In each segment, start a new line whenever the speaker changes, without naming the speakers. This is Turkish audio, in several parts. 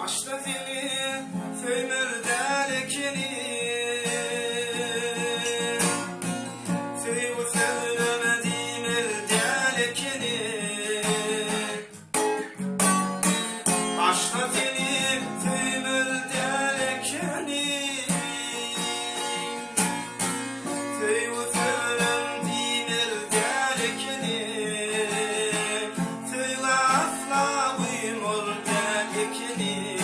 Başta seni söylerdelekini Sevgi söylemedim eldelekini Başta seni söylerdelekini Sevgi söylemedim eldelekini Söyle asla buymur delekini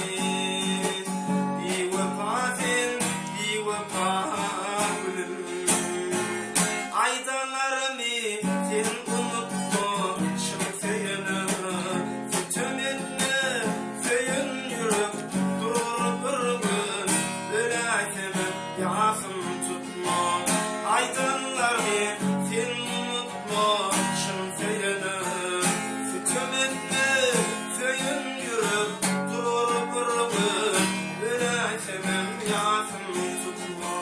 Aydanlarımı sen unutmuşum seni Sütümünü söyün yürüp durur bir gün Öyleysemem yakın tutma Aydanlarımı sen unutmuşum seni Sütümünü söyün yürüp durur bir gün Öyleysemem yakın tutma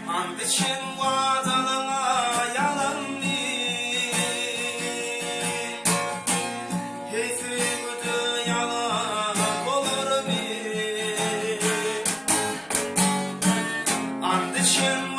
And için vaadalına yalan değil Hey sevgide yalan olur bir And için